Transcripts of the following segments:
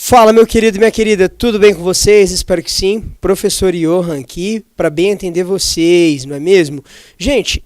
Fala, meu querido e minha querida, tudo bem com vocês? Espero que sim. Professor Johan aqui, para bem entender vocês, não é mesmo? Gente,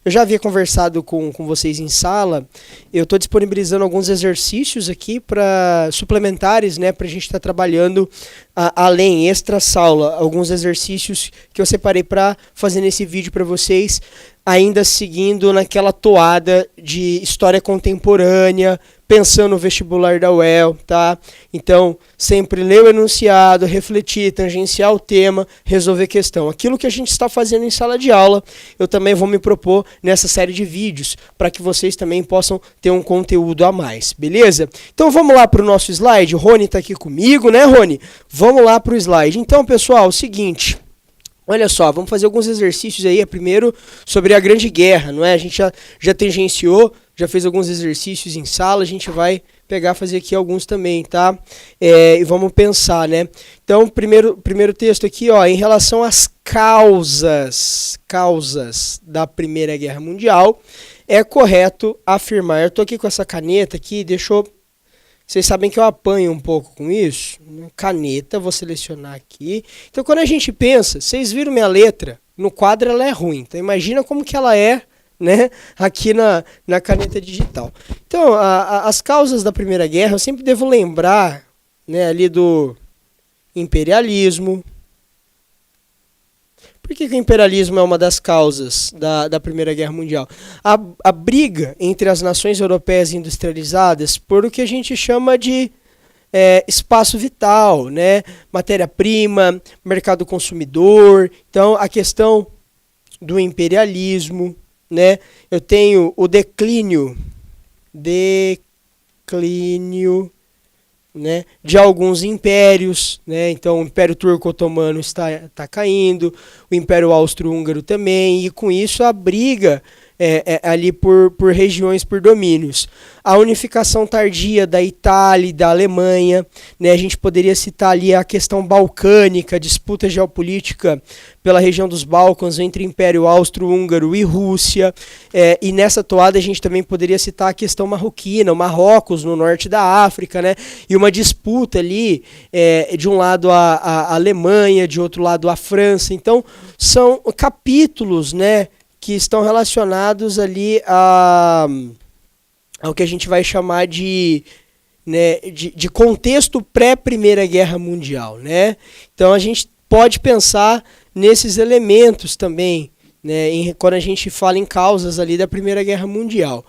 eu já havia conversado com vocês em sala, eu estou disponibilizando alguns exercícios aqui para suplementares, né, para a gente estar trabalhando além, extra-saula, alguns exercícios que eu separei para fazer nesse vídeo para vocês, ainda seguindo naquela toada de história contemporânea, pensando no vestibular da UEL, tá? Então, sempre ler o enunciado, refletir, tangenciar o tema, resolver questão. Aquilo que a gente está fazendo em sala de aula, eu também vou me propor nessa série de vídeos, para que vocês também possam ter um conteúdo a mais, beleza? Então, vamos lá para o nosso slide. O Rony está aqui comigo, né, Rony? Vamos lá para o slide. Então, pessoal, é o seguinte... Olha só, vamos fazer alguns exercícios aí, primeiro sobre a Grande Guerra, não é? A gente já tangenciou, já fez alguns exercícios em sala, a gente vai fazer aqui alguns também, tá? E vamos pensar, né? Então, primeiro texto aqui, ó, em relação às causas da Primeira Guerra Mundial, é correto afirmar, eu tô aqui com essa caneta aqui, vocês sabem que eu apanho um pouco com isso. Caneta, vou selecionar aqui. Então, quando a gente pensa, vocês viram minha letra? No quadro ela é ruim. Então, imagina como que ela é, né, aqui na caneta digital. Então, as causas da Primeira Guerra, eu sempre devo lembrar, né, ali do imperialismo. Por que o imperialismo é uma das causas da Primeira Guerra Mundial? A briga entre as nações europeias industrializadas por o que a gente chama de espaço vital, né? Matéria-prima, mercado consumidor. Então, a questão do imperialismo, né? Eu tenho o declínio, né, de alguns impérios, né? Então o Império Turco-Otomano está caindo, o Império Austro-Húngaro também, e com isso a briga ali por regiões, por domínios. A unificação tardia da Itália e da Alemanha, né? A gente poderia citar ali a questão balcânica, a disputa geopolítica pela região dos Balcãs entre Império Austro-Húngaro e Rússia, e nessa toada a gente também poderia citar a questão marroquina, o Marrocos no norte da África, né? E uma disputa ali, de um lado a Alemanha, de outro lado a França. Então são capítulos, né, que estão relacionados ali ao que a gente vai chamar de contexto pré-Primeira Guerra Mundial, né? Então a gente pode pensar nesses elementos também, né, quando a gente fala em causas ali da Primeira Guerra Mundial,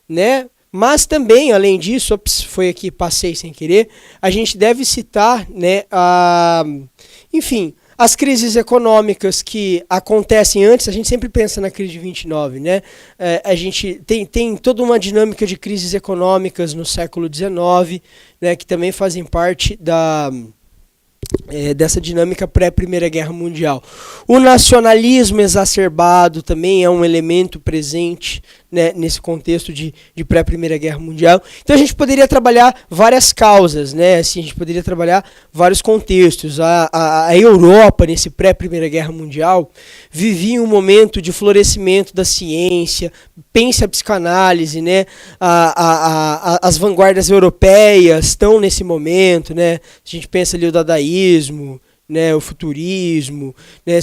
né? Mas também, além disso, foi aqui, passei sem querer, a gente deve citar, né, enfim, as crises econômicas que acontecem antes. A gente sempre pensa na crise de 29, né? A gente tem toda uma dinâmica de crises econômicas no século XIX, né, que também fazem parte dessa dinâmica pré-Primeira Guerra Mundial. O nacionalismo exacerbado também é um elemento presente, né, nesse contexto de pré-Primeira Guerra Mundial. Então a gente poderia trabalhar várias causas, né? Assim, a gente poderia trabalhar vários contextos. A Europa, nesse pré-Primeira Guerra Mundial, vivia um momento de florescimento da ciência, pense a psicanálise, né? As vanguardas europeias estão nesse momento, né? A gente pensa ali o dadaísmo, né, o futurismo, né,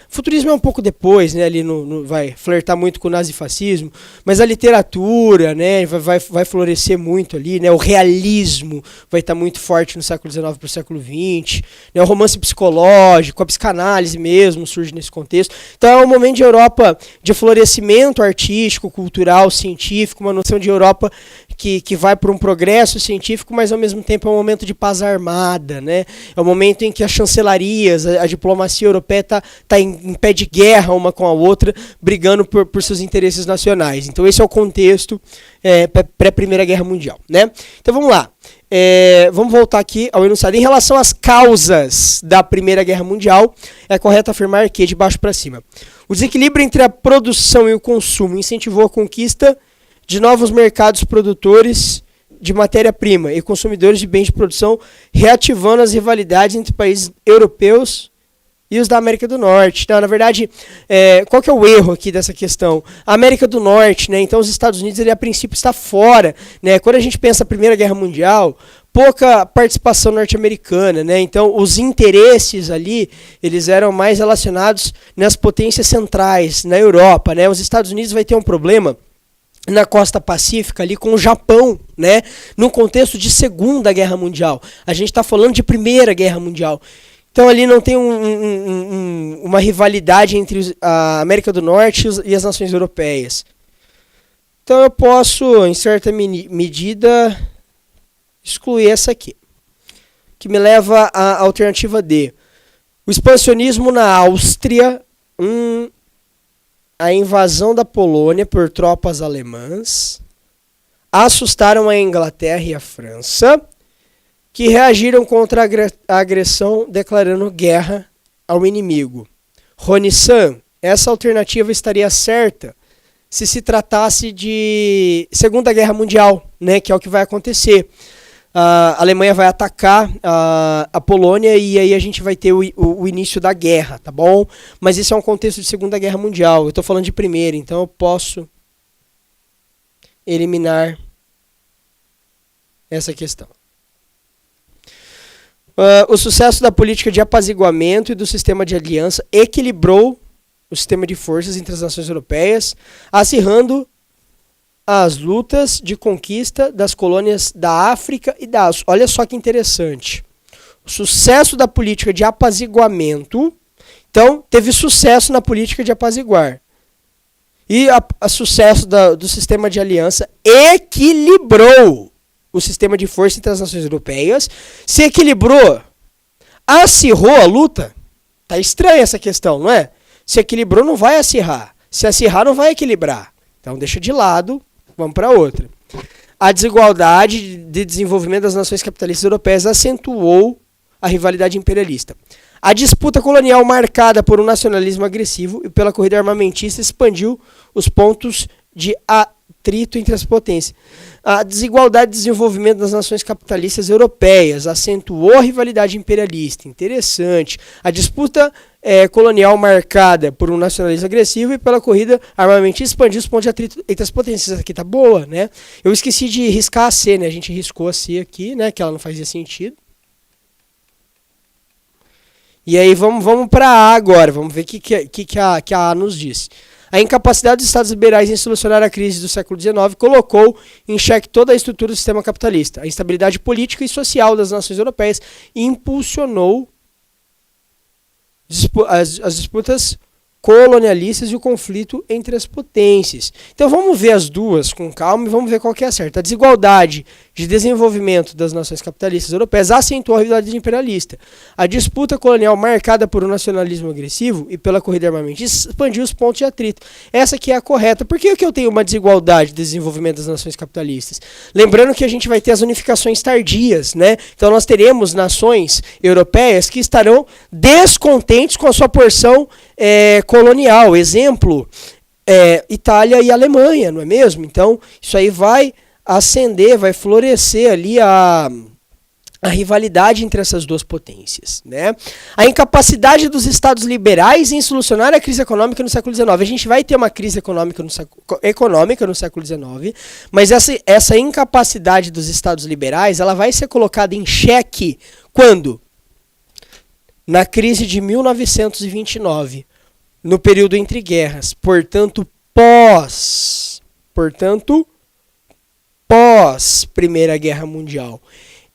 futurismo é um pouco depois, né, ali vai flertar muito com o nazifascismo, mas a literatura, né, vai florescer muito ali, né, o realismo vai estar muito forte no século XIX para o século XX, né, o romance psicológico, a psicanálise mesmo surge nesse contexto. Então é um momento de Europa de florescimento artístico, cultural, científico, uma noção de Europa que vai para um progresso científico, mas ao mesmo tempo é um momento de paz armada, né? É um momento em que as chancelarias, a diplomacia europeia tá em pé de guerra uma com a outra, brigando por seus interesses nacionais. Então esse é o contexto pré-Primeira Guerra Mundial, né? Então vamos lá. Vamos voltar aqui ao enunciado. Em relação às causas da Primeira Guerra Mundial, é correto afirmar que, de baixo para cima, o desequilíbrio entre a produção e o consumo incentivou a conquista de novos mercados produtores de matéria-prima e consumidores de bens de produção, reativando as rivalidades entre países europeus e os da América do Norte. Então, na verdade, qual que é o erro aqui dessa questão? A América do Norte, né? Então os Estados Unidos, ele a princípio está fora, né? Quando a gente pensa na Primeira Guerra Mundial, pouca participação norte-americana, né? Então, os interesses ali, eles eram mais relacionados nas potências centrais, na Europa, né? Os Estados Unidos vai ter um problema na costa pacífica ali com o Japão, né? No contexto de Segunda Guerra Mundial. A gente está falando de Primeira Guerra Mundial. Então ali não tem uma rivalidade entre a América do Norte e as nações europeias. Então eu posso, em certa medida, excluir essa aqui. Que me leva à alternativa D. O expansionismo na Áustria, a invasão da Polônia por tropas alemãs, assustaram a Inglaterra e a França, que reagiram contra a agressão declarando guerra ao inimigo. Rony-san, essa alternativa estaria certa se se tratasse de Segunda Guerra Mundial, né, que é o que vai acontecer. A Alemanha vai atacar a Polônia e aí a gente vai ter o início da guerra, tá bom? Mas isso é um contexto de Segunda Guerra Mundial. Eu estou falando de primeira, então eu posso eliminar essa questão. O sucesso da política de apaziguamento e do sistema de aliança equilibrou o sistema de forças entre as nações europeias, acirrando as lutas de conquista das colônias da África e da Ásia. Olha só que interessante. O sucesso da política de apaziguamento, então, teve sucesso na política de apaziguar. E o sucesso do sistema de aliança equilibrou o sistema de força entre as nações europeias. Se equilibrou, acirrou a luta. Tá estranha essa questão, não é? Se equilibrou, não vai acirrar. Se acirrar, não vai equilibrar. Então, deixa de lado. Vamos para outra. A desigualdade de desenvolvimento das nações capitalistas europeias acentuou a rivalidade imperialista. A disputa colonial marcada por um nacionalismo agressivo e pela corrida armamentista expandiu os pontos de atrito entre as potências. A desigualdade de desenvolvimento das nações capitalistas europeias acentuou a rivalidade imperialista. Interessante. A disputa colonial marcada por um nacionalismo agressivo e pela corrida armamentista expandiu os pontos de atrito entre as potências. Essa aqui tá boa, né? Eu esqueci de riscar a C, né? A gente riscou a C aqui, né? Que ela não fazia sentido. E aí vamos para A agora. Vamos ver o que a A nos diz. A incapacidade dos Estados liberais em solucionar a crise do século XIX colocou em xeque toda a estrutura do sistema capitalista. A instabilidade política e social das nações europeias impulsionou as disputas colonialistas e o conflito entre as potências. Então vamos ver as duas com calma e vamos ver qual que é a certa. A desigualdade de desenvolvimento das nações capitalistas europeias acentuou a rivalidade imperialista. A disputa colonial marcada por um nacionalismo agressivo e pela corrida armamentista expandiu os pontos de atrito. Essa aqui é a correta. Por que eu tenho uma desigualdade de desenvolvimento das nações capitalistas? Lembrando que a gente vai ter as unificações tardias, né? Então nós teremos nações europeias que estarão descontentes com a sua porção colonial. Exemplo, Itália e Alemanha, não é mesmo? Então, isso aí vai ascender, vai florescer ali a rivalidade entre essas duas potências, né? A incapacidade dos estados liberais em solucionar a crise econômica no século XIX. A gente vai ter uma crise econômica no século XIX, mas essa incapacidade dos estados liberais, ela vai ser colocada em xeque quando? Na crise de 1929, no período entre guerras, portanto, pós Primeira Guerra Mundial.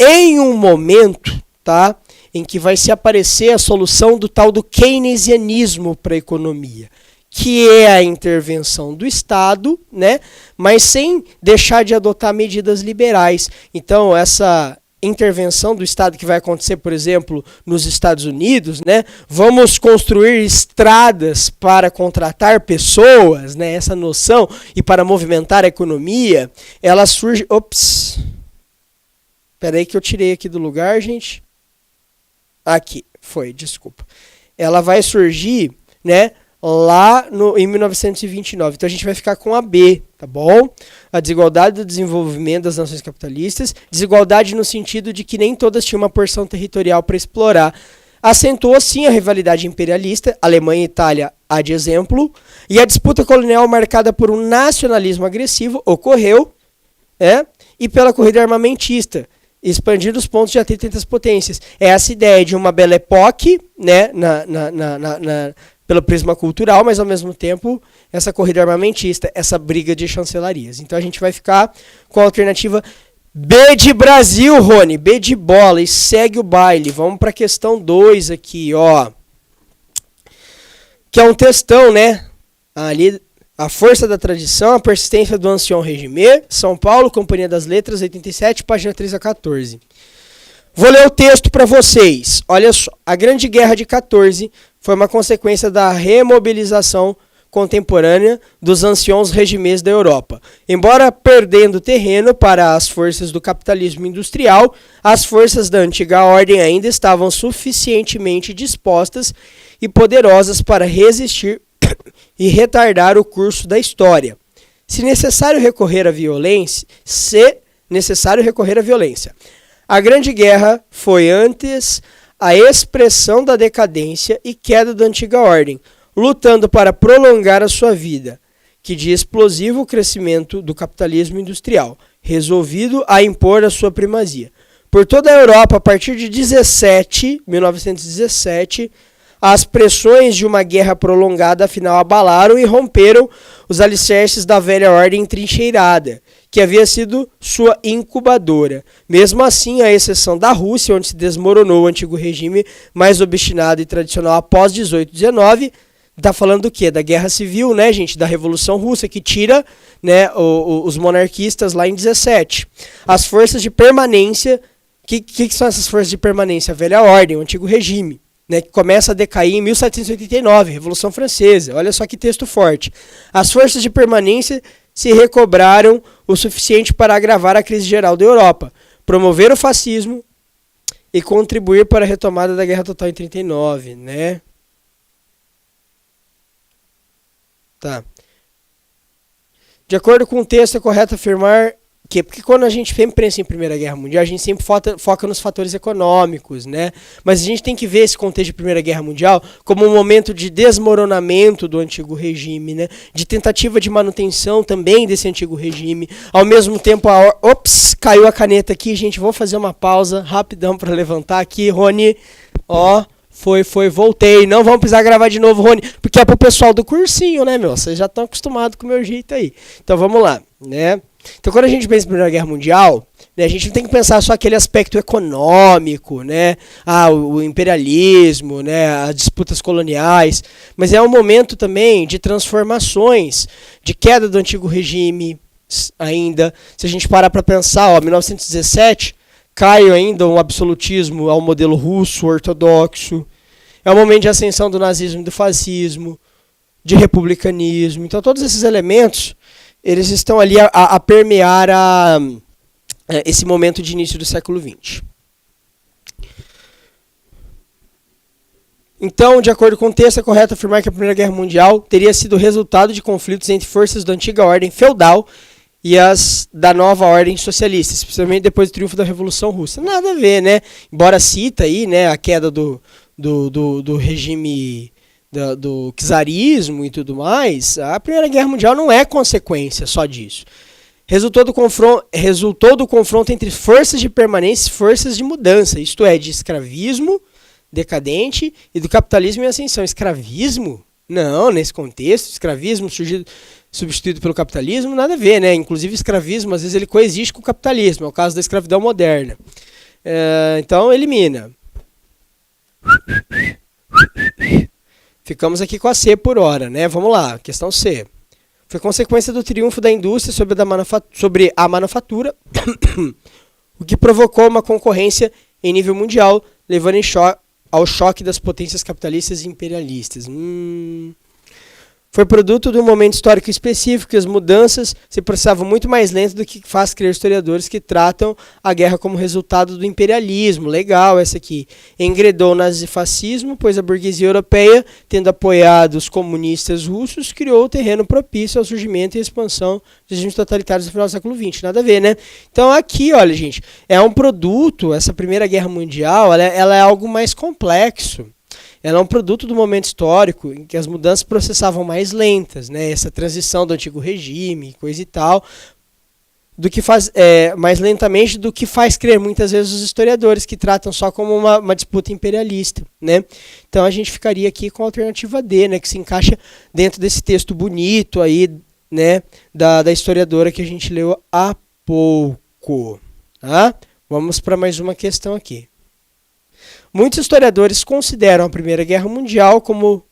Em um momento, tá, em que vai se aparecer a solução do tal do keynesianismo para a economia, que é a intervenção do Estado, né, mas sem deixar de adotar medidas liberais. Então, essa intervenção do Estado que vai acontecer, por exemplo, nos Estados Unidos, né? Vamos construir estradas para contratar pessoas, né? Essa noção, e para movimentar a economia, ela surge... Ops! Espera aí que eu tirei aqui do lugar, gente. Aqui, foi, desculpa. Ela vai surgir, né? Lá em 1929. Então a gente vai ficar com a B, tá bom? A desigualdade do desenvolvimento das nações capitalistas. Desigualdade no sentido de que nem todas tinham uma porção territorial para explorar. Acentuou sim a rivalidade imperialista, Alemanha e Itália há de exemplo. E a disputa colonial marcada por um nacionalismo agressivo ocorreu, e pela corrida armamentista. expandir os pontos de atrito entre as potências. É essa ideia de uma Belle Époque, né, pelo prisma cultural, mas ao mesmo tempo essa corrida armamentista, essa briga de chancelarias. Então a gente vai ficar com a alternativa B de Brasil, Rony, B de bola, e segue o baile. Vamos para a questão 2 aqui, ó. Que é um textão, né? Ali, a força da tradição, a persistência do ancien régime, São Paulo, Companhia das Letras, 87, página 3 a 14. Vou ler o texto para vocês. Olha só, a Grande Guerra de 14 foi uma consequência da remobilização contemporânea dos anciões regimes da Europa. Embora perdendo terreno para as forças do capitalismo industrial, as forças da antiga ordem ainda estavam suficientemente dispostas e poderosas para resistir e retardar o curso da história. Se necessário recorrer à violência, A Grande Guerra foi antes a expressão da decadência e queda da antiga ordem, lutando para prolongar a sua vida, que de explosivo crescimento do capitalismo industrial, resolvido a impor a sua primazia. Por toda a Europa, a partir de 1917, as pressões de uma guerra prolongada afinal abalaram e romperam os alicerces da velha ordem trincheirada, que havia sido sua incubadora. Mesmo assim, à exceção da Rússia, onde se desmoronou o antigo regime mais obstinado e tradicional após 1819, está falando do quê? Da guerra civil, né, gente? Da Revolução Russa, que tira, né, os monarquistas lá em 17. As forças de permanência, que são essas forças de permanência? A velha ordem, o antigo regime, né, que começa a decair em 1789, Revolução Francesa. Olha só que texto forte. As forças de permanência se recobraram o suficiente para agravar a crise geral da Europa, promover o fascismo e contribuir para a retomada da Guerra Total em 39, né? Tá. De acordo com o texto, é correto afirmar que, porque quando a gente sempre pensa em Primeira Guerra Mundial, a gente sempre foca nos fatores econômicos, né? Mas a gente tem que ver esse contexto de Primeira Guerra Mundial como um momento de desmoronamento do antigo regime, né? De tentativa de manutenção também desse antigo regime. Ao mesmo tempo, ops, caiu a caneta aqui, gente, vou fazer uma pausa rapidão para levantar aqui, Rony, ó. Voltei. Não vamos precisar gravar de novo, Rony, porque é pro pessoal do cursinho, né, meu? Vocês já estão acostumados com o meu jeito aí. Então vamos lá, né? Então quando a gente pensa em Primeira Guerra Mundial, né, a gente não tem que pensar só aquele aspecto econômico, né? O imperialismo, né? As disputas coloniais, mas é um momento também de transformações, de queda do antigo regime ainda. Se a gente parar para pensar, ó, 1917, cai ainda um absolutismo ao modelo russo ortodoxo. É o momento de ascensão do nazismo e do fascismo, de republicanismo. Então todos esses elementos, eles estão ali a permear esse momento de início do século XX. Então, de acordo com o texto, é correto afirmar que a Primeira Guerra Mundial teria sido resultado de conflitos entre forças da antiga ordem feudal e as da nova ordem socialista, especialmente depois do triunfo da Revolução Russa. Nada a ver, né? Embora cita aí, né, a queda do regime do czarismo e tudo mais, a Primeira Guerra Mundial não é consequência só disso. Resultou do confronto entre forças de permanência e forças de mudança, isto é, de escravismo decadente e do capitalismo em ascensão. Escravismo? Não, nesse contexto, escravismo substituído pelo capitalismo, nada a ver, né? Inclusive, escravismo, às vezes, ele coexiste com o capitalismo. É o caso da escravidão moderna. Então, elimina. Ficamos aqui com a C por hora, né? Vamos lá, questão C. Foi consequência do triunfo da indústria sobre a manufatura, o que provocou uma concorrência em nível mundial, levando ao choque das potências capitalistas e imperialistas. Foi produto de um momento histórico específico, que as mudanças se processavam muito mais lento do que faz crer historiadores que tratam a guerra como resultado do imperialismo. Legal essa aqui. Engredou o nazifascismo, pois a burguesia europeia, tendo apoiado os comunistas russos, criou o terreno propício ao surgimento e expansão dos regimes totalitários no final do século XX. Nada a ver, né? Então aqui, olha, gente, é um produto, essa Primeira Guerra Mundial, ela é algo mais complexo. Ela é um produto do momento histórico em que as mudanças processavam mais lentas, né? Essa transição do antigo regime, coisa e tal. mais lentamente do que faz crer muitas vezes os historiadores, que tratam só como uma disputa imperialista, né? Então a gente ficaria aqui com a alternativa D, né, que se encaixa dentro desse texto bonito aí, né, da historiadora que a gente leu há pouco, tá? Vamos para mais uma questão aqui. Muitos historiadores consideram a Primeira Guerra Mundial como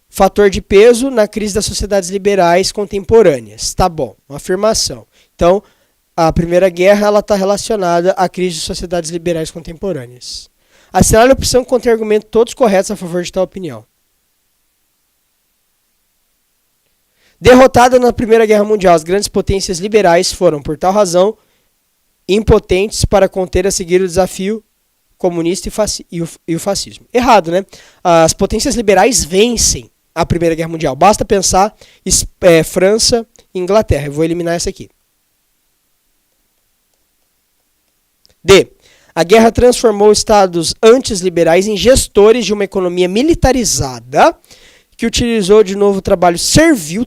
fator de peso na crise das sociedades liberais contemporâneas. Tá bom, uma afirmação. Então, a Primeira Guerra está relacionada à crise de sociedades liberais contemporâneas. Assinale a opção que contém argumentos todos corretos a favor de tal opinião. Derrotada na Primeira Guerra Mundial, as grandes potências liberais foram, por tal razão, impotentes para conter a seguir o desafio comunista e o fascismo. Errado, né? As potências liberais vencem a Primeira Guerra Mundial. Basta pensar França e Inglaterra. Eu vou eliminar essa aqui. D. A guerra transformou estados antes liberais em gestores de uma economia militarizada que utilizou de novo o trabalho servil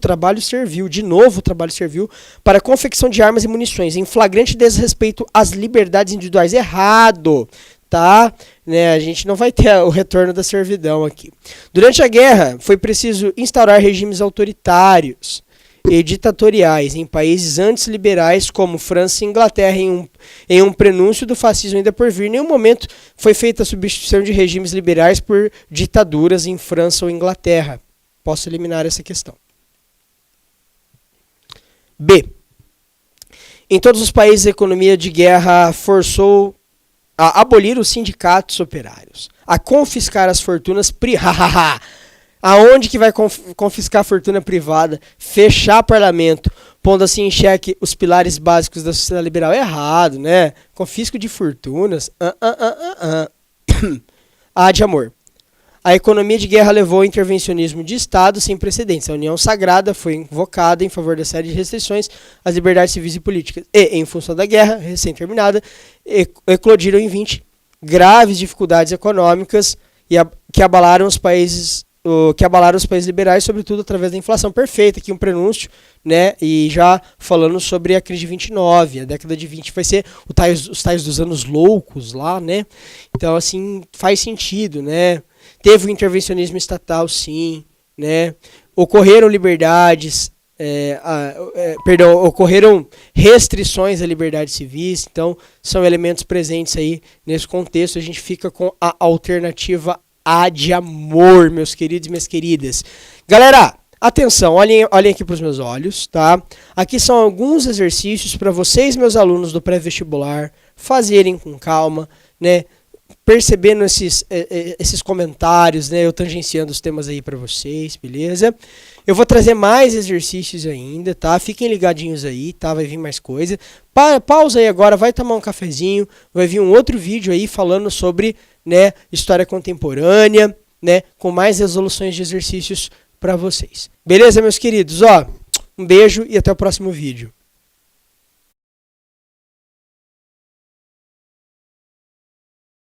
para a confecção de armas e munições, em flagrante desrespeito às liberdades individuais. Errado, tá? Né, a gente não vai ter o retorno da servidão aqui. Durante a guerra, foi preciso instaurar regimes autoritários e ditatoriais em países antes liberais como França e Inglaterra, em um prenúncio do fascismo ainda por vir. Em nenhum momento foi feita a substituição de regimes liberais por ditaduras em França ou Inglaterra. Posso eliminar essa questão. B. Em todos os países, a economia de guerra forçou a abolir os sindicatos operários, a confiscar as fortunas privadas. Aonde que vai confiscar a fortuna privada? Fechar parlamento, pondo assim em xeque os pilares básicos da sociedade liberal. É errado, né? Confisco de fortunas. A de amor. A economia de guerra levou ao intervencionismo de Estado sem precedentes. A União Sagrada foi invocada em favor da série de restrições às liberdades civis e políticas. E, em função da guerra recém-terminada, eclodiram em 20 graves dificuldades econômicas que abalaram os países liberais, sobretudo através da inflação. Perfeito, aqui um prenúncio, né? E já falando sobre a crise de 29, a década de 20 vai ser os tais dos anos loucos lá, né? Então, assim, faz sentido, né? Teve o intervencionismo estatal, sim, né? Ocorreram liberdades, ocorreram restrições à liberdade civis, então são elementos presentes aí nesse contexto. A gente fica com a alternativa A de amor, meus queridos e minhas queridas. Galera, atenção, olhem aqui para os meus olhos, tá? Aqui são alguns exercícios para vocês, meus alunos do pré-vestibular, fazerem com calma, né? Percebendo esses comentários, né? Eu tangenciando os temas aí para vocês, beleza? Eu vou trazer mais exercícios ainda, tá? Fiquem ligadinhos aí, tá? Vai vir mais coisa. Pausa aí agora, vai tomar um cafezinho, vai vir um outro vídeo aí falando sobre, né, história contemporânea, né, com mais resoluções de exercícios para vocês. Beleza, meus queridos? Ó, um beijo e até o próximo vídeo.